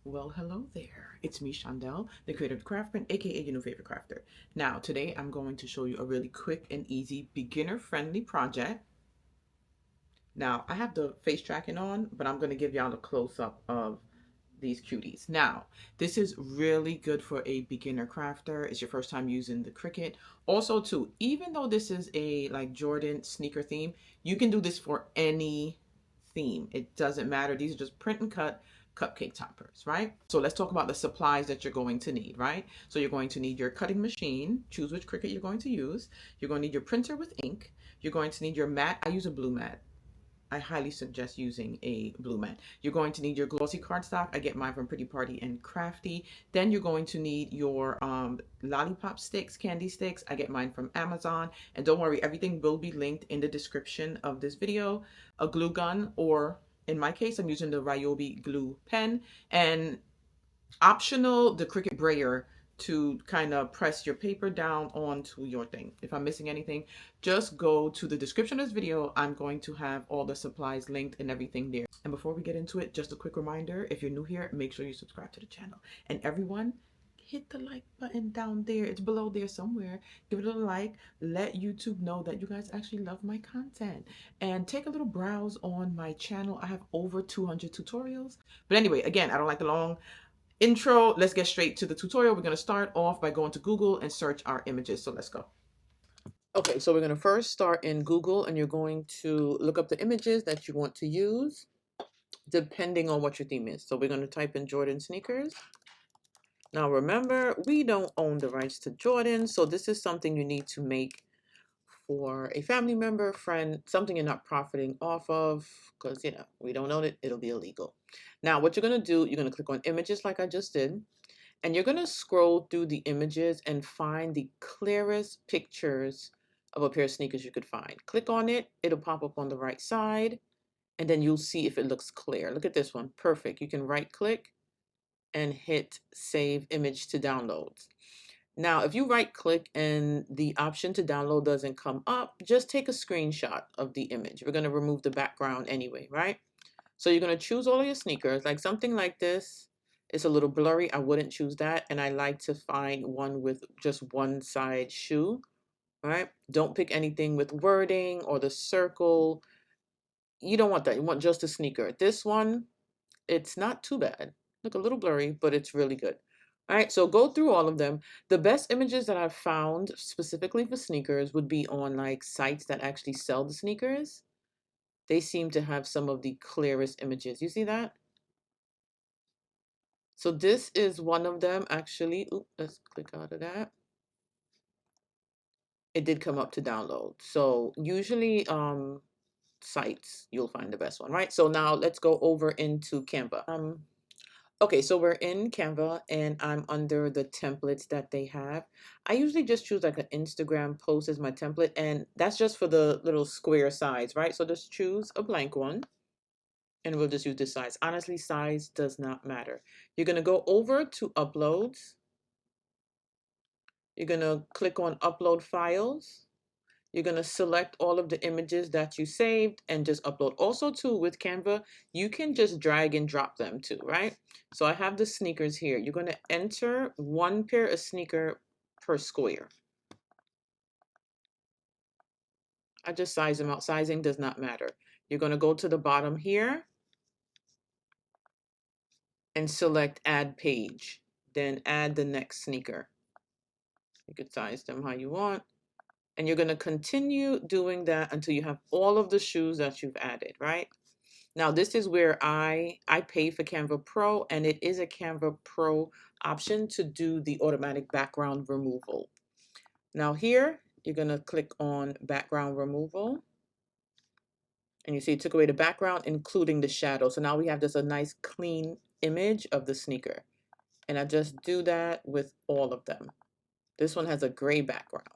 Well, hello there. It's me, Shondell, the creative craftsman, aka your new favorite crafter. Now, today I'm going to show you a really quick and easy beginner-friendly project. Now, I have the face tracking on, but I'm going to give y'all a close-up of these cuties. Now, this is really good for a beginner crafter. It's your first time using the Cricut. Also, too, even though this is a like Jordan sneaker theme, you can do this for any theme. It doesn't matter. These are just print and cut cupcake toppers, right? So let's talk about the supplies that you're going to need, right? So you're going to need your cutting machine. Choose which Cricut you're going to use. You're going to need your printer with ink. You're going to need your mat. I use a blue mat. I highly suggest using a blue mat. You're going to need your glossy cardstock. I get mine from Pretty Party and Crafty. Then you're going to need your lollipop sticks, candy sticks. I get mine from Amazon. And don't worry, everything will be linked in the description of this video. A glue gun, or in my case, I'm using the Ryobi glue pen. And optional, the Cricut brayer to kind of press your paper down onto your thing. If I'm missing anything, just go to the description of this video. I'm going to have all the supplies linked and everything there. And before we get into it, just a quick reminder, if you're new here, make sure you subscribe to the channel. And everyone, hit the like button down there. It's below there somewhere. Give it a little like. Let YouTube know that you guys actually love my content. And take a little browse on my channel. I have over 200 tutorials. But anyway, again, I don't like the long intro. Let's get straight to the tutorial. We're going to start off by going to Google and search our images. So let's go. Okay, so we're going to first start in Google, and you're going to look up the images that you want to use depending on what your theme is. So we're going to type in Jordan sneakers. Now remember, we don't own the rights to Jordan, so this is something you need to make for a family member, friend, something you're not profiting off of, because we don't own it, it'll be illegal. Now what you're going to do, you're going to click on images like I just did, and you're going to scroll through the images and find the clearest pictures of a pair of sneakers you could find. Click on it, it'll pop up on the right side, and then you'll see if it looks clear. Look at this one, perfect. You can right click and hit save image to downloads. Now, if you right click and the option to download doesn't come up, just take a screenshot of the image. We're going to remove the background anyway, right? So you're going to choose all of your sneakers, like something like this. It's a little blurry. I wouldn't choose that. And I like to find one with just one side shoe, right? Don't pick anything with wording or the circle. You don't want that. You want just a sneaker. This one, it's not too bad. Look a little blurry, but it's really good. All right, so go through all of them. The best images that I've found specifically for sneakers would be on like sites that actually sell the sneakers. They seem to have some of the clearest images. You see that? So this is one of them actually. Oop, let's click out of that. It did come up to download. So usually sites, you'll find the best one, right? So now let's go over into Canva. Okay, so we're in Canva and I'm under the templates that they have. I usually just choose like an Instagram post as my template, and that's just for the little square size, right? So just choose a blank one and we'll just use this size. Honestly, size does not matter. You're going to go over to uploads. You're going to click on upload files. You're going to select all of the images that you saved and just upload. Also, too, with Canva, you can just drag and drop them too, right? So I have the sneakers here. You're going to enter one pair of sneaker per square. I just size them out. Sizing does not matter. You're going to go to the bottom here and select add page. Then add the next sneaker. You could size them how you want. And you're going to continue doing that until you have all of the shoes that you've added, right? Now, this is where I pay for Canva Pro, and it is a Canva Pro option to do the automatic background removal. Now here, you're going to click on background removal. And you see it took away the background, including the shadow. So now we have just a nice clean image of the sneaker. And I just do that with all of them. This one has a gray background.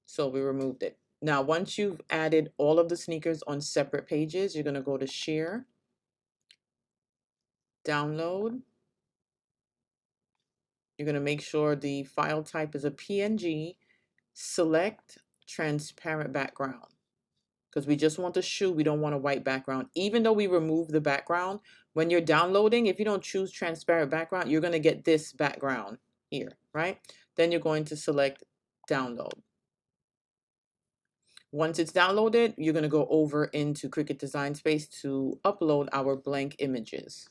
So we removed it. Now, once you've added all of the sneakers on separate pages, you're going to go to Share, Download. You're going to make sure the file type is a PNG. Select Transparent Background. because we just want the shoe. We don't want a white background. Even though we remove the background, when you're downloading, if you don't choose transparent background, you're going to get this background here, right? Then you're going to select download. Once it's downloaded, you're going to go over into Cricut Design Space to upload our blank images.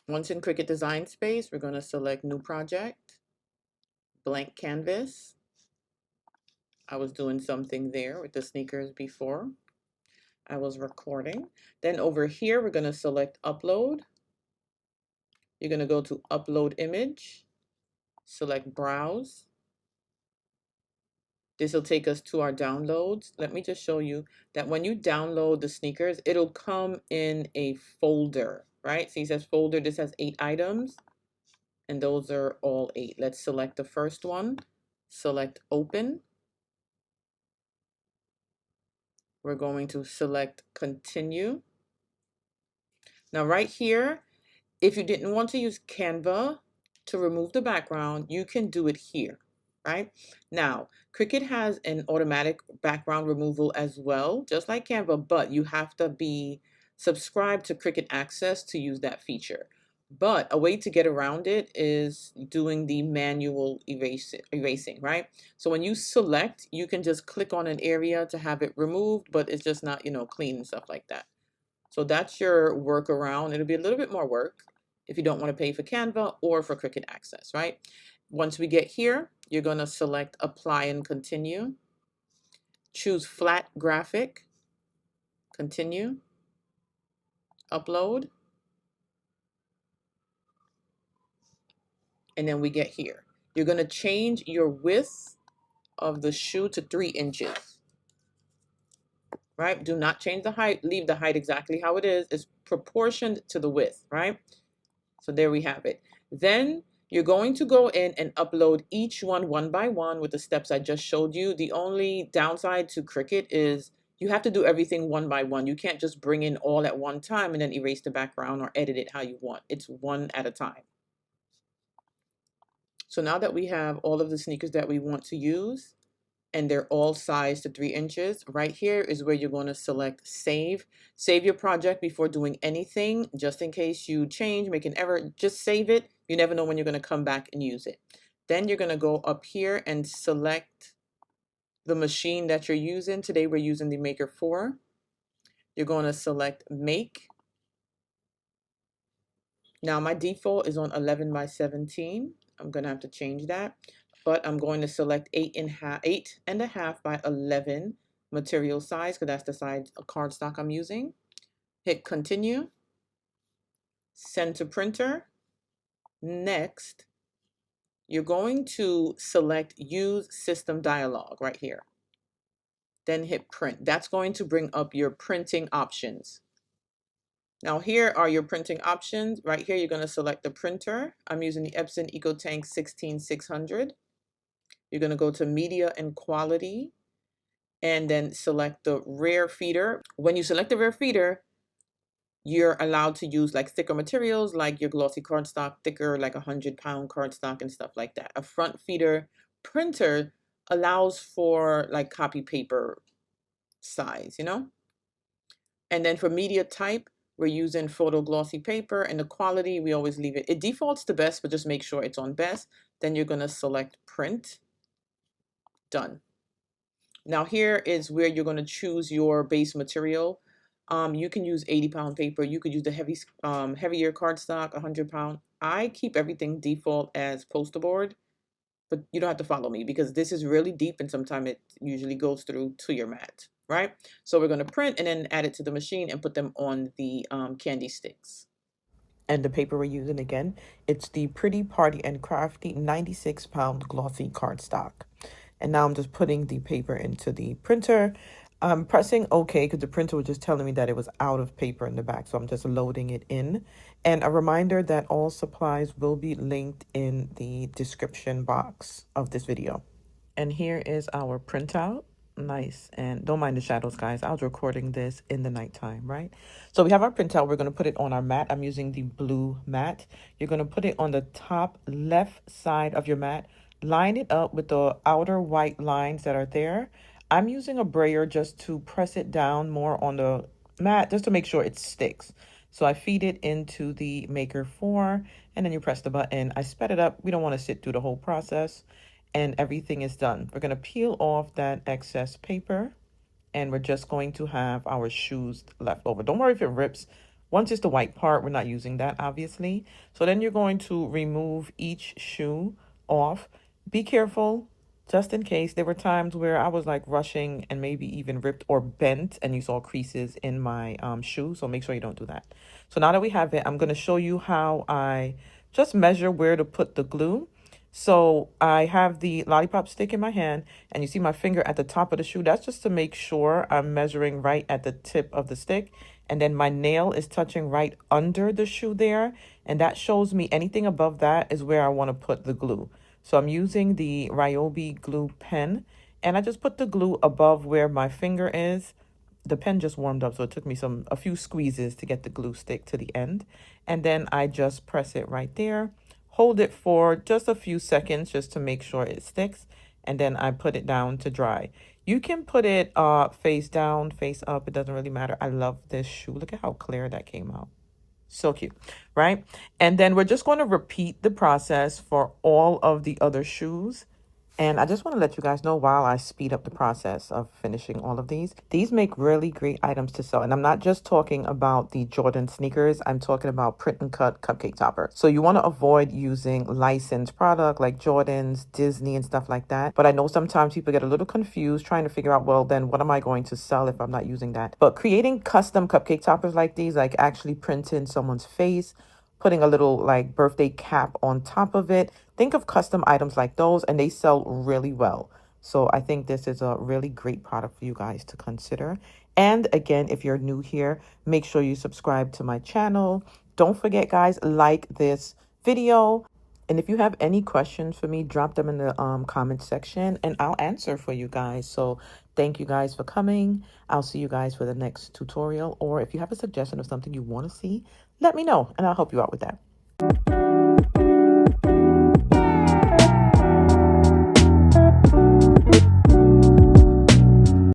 Once in Cricut Design Space, we're going to select New Project, Blank Canvas. I was doing something there with the sneakers before. I was recording. Then over here, we're going to select Upload. You're going to go to Upload Image, select Browse. This will take us to our downloads. Let me just show you that when you download the sneakers, it'll come in a folder, right? See, it says folder. This has 8 items, and those are all 8. Let's select the first one. Select Open. We're going to select Continue. Now, right here, if you didn't want to use Canva to remove the background, you can do it here, right? Now, Cricut has an automatic background removal as well, just like Canva, but you have to be subscribed to Cricut Access to use that feature. But a way to get around it is doing the manual erasing, right? So when you select, you can just click on an area to have it removed, but it's just not, clean and stuff like that. So that's your workaround. It'll be a little bit more work if you don't want to pay for Canva or for Cricut Access, right? Once we get here, you're going to select Apply and Continue. Choose Flat Graphic. Continue. Upload. And then we get here. You're going to change your width of the shoe to 3 inches. Right? Do not change the height. Leave the height exactly how it is. It's proportioned to the width, right? So there we have it. Then you're going to go in and upload each one by one with the steps I just showed you. The only downside to Cricut is you have to do everything one by one. You can't just bring in all at one time and then erase the background or edit it how you want. It's one at a time. So now that we have all of the sneakers that we want to use, and they're all sized to 3 inches. Right here is where you're going to select Save. Save your project before doing anything, just in case you change, make an error, just save it. You never know when you're going to come back and use it. Then you're going to go up here and select the machine that you're using. Today we're using the Maker 4. You're going to select Make. Now my default is on 11 by 17. I'm going to have to change that. But I'm going to select 8.5 by 11 material size, because that's the size of cardstock I'm using. Hit Continue. Send to printer. Next, you're going to select Use System Dialog right here. Then hit Print. That's going to bring up your printing options. Now here are your printing options. Right here, you're going to select the printer. I'm using the Epson EcoTank 16600. You're going to go to Media and Quality and then select the rear feeder. When you select the rear feeder, you're allowed to use like thicker materials, like your glossy cardstock, thicker, like 100-pound cardstock and stuff like that. A front feeder printer allows for like copy paper size, And then for media type, we're using photo glossy paper, and the quality, we always leave it. It defaults to best, but just make sure it's on best. Then you're going to select print. Done. Now here is where you're going to choose your base material. You can use 80-pound paper. You could use the heavier cardstock, 100-pound. I keep everything default as poster board, but you don't have to follow me because this is really deep and sometimes it usually goes through to your mat, right? So we're going to print and then add it to the machine and put them on the candy sticks. And the paper we're using again, it's the Pretty Party and Crafty 96-pound glossy cardstock. And now I'm just putting the paper into the printer. I'm pressing OK because the printer was just telling me that it was out of paper in the back. So I'm just loading it in. And a reminder that all supplies will be linked in the description box of this video. And here is our printout. Nice. And don't mind the shadows, guys. I was recording this in the nighttime, right? So we have our printout. We're going to put it on our mat. I'm using the blue mat. You're going to put it on the top left side of your mat. Line it up with the outer white lines that are there. I'm using a brayer just to press it down more on the mat, just to make sure it sticks. So I feed it into the Maker 4, and then you press the button. I sped it up. We don't want to sit through the whole process, and everything is done. We're going to peel off that excess paper, and we're just going to have our shoes left over. Don't worry if it rips. Once it's the white part, we're not using that, obviously. So then you're going to remove each shoe off. Be careful, just in case. There were times where I was like rushing and maybe even ripped or bent, and you saw creases in my shoe. So make sure you don't do that. So now that we have it, I'm going to show you how I just measure where to put the glue. So I have the lollipop stick in my hand, and you see my finger at the top of the shoe. That's just to make sure I'm measuring right at the tip of the stick. And then my nail is touching right under the shoe there. And that shows me anything above that is where I want to put the glue. So I'm using the Ryobi glue pen, and I just put the glue above where my finger is. The pen just warmed up, so it took me a few squeezes to get the glue stick to the end. And then I just press it right there. Hold it for just a few seconds just to make sure it sticks, and then I put it down to dry. You can put it face down, face up. It doesn't really matter. I love this shoe. Look at how clear that came out. So cute, right? And then we're just going to repeat the process for all of the other shoes. And I just want to let you guys know, while I speed up the process of finishing all of these make really great items to sell. And I'm not just talking about the Jordan sneakers. I'm talking about print and cut cupcake topper. So you want to avoid using licensed product like Jordans, Disney, and stuff like that. But I know sometimes people get a little confused trying to figure out, well, then what am I going to sell if I'm not using that? But creating custom cupcake toppers like these, like actually printing someone's face, putting a little like birthday cap on top of it. Think of custom items like those, and they sell really well. So I think this is a really great product for you guys to consider. And again, if you're new here, make sure you subscribe to my channel. Don't forget, guys, like this video. And if you have any questions for me, drop them in the comment section, and I'll answer for you guys. So thank you guys for coming. I'll see you guys for the next tutorial. Or if you have a suggestion of something you want to see, let me know, and I'll help you out with that.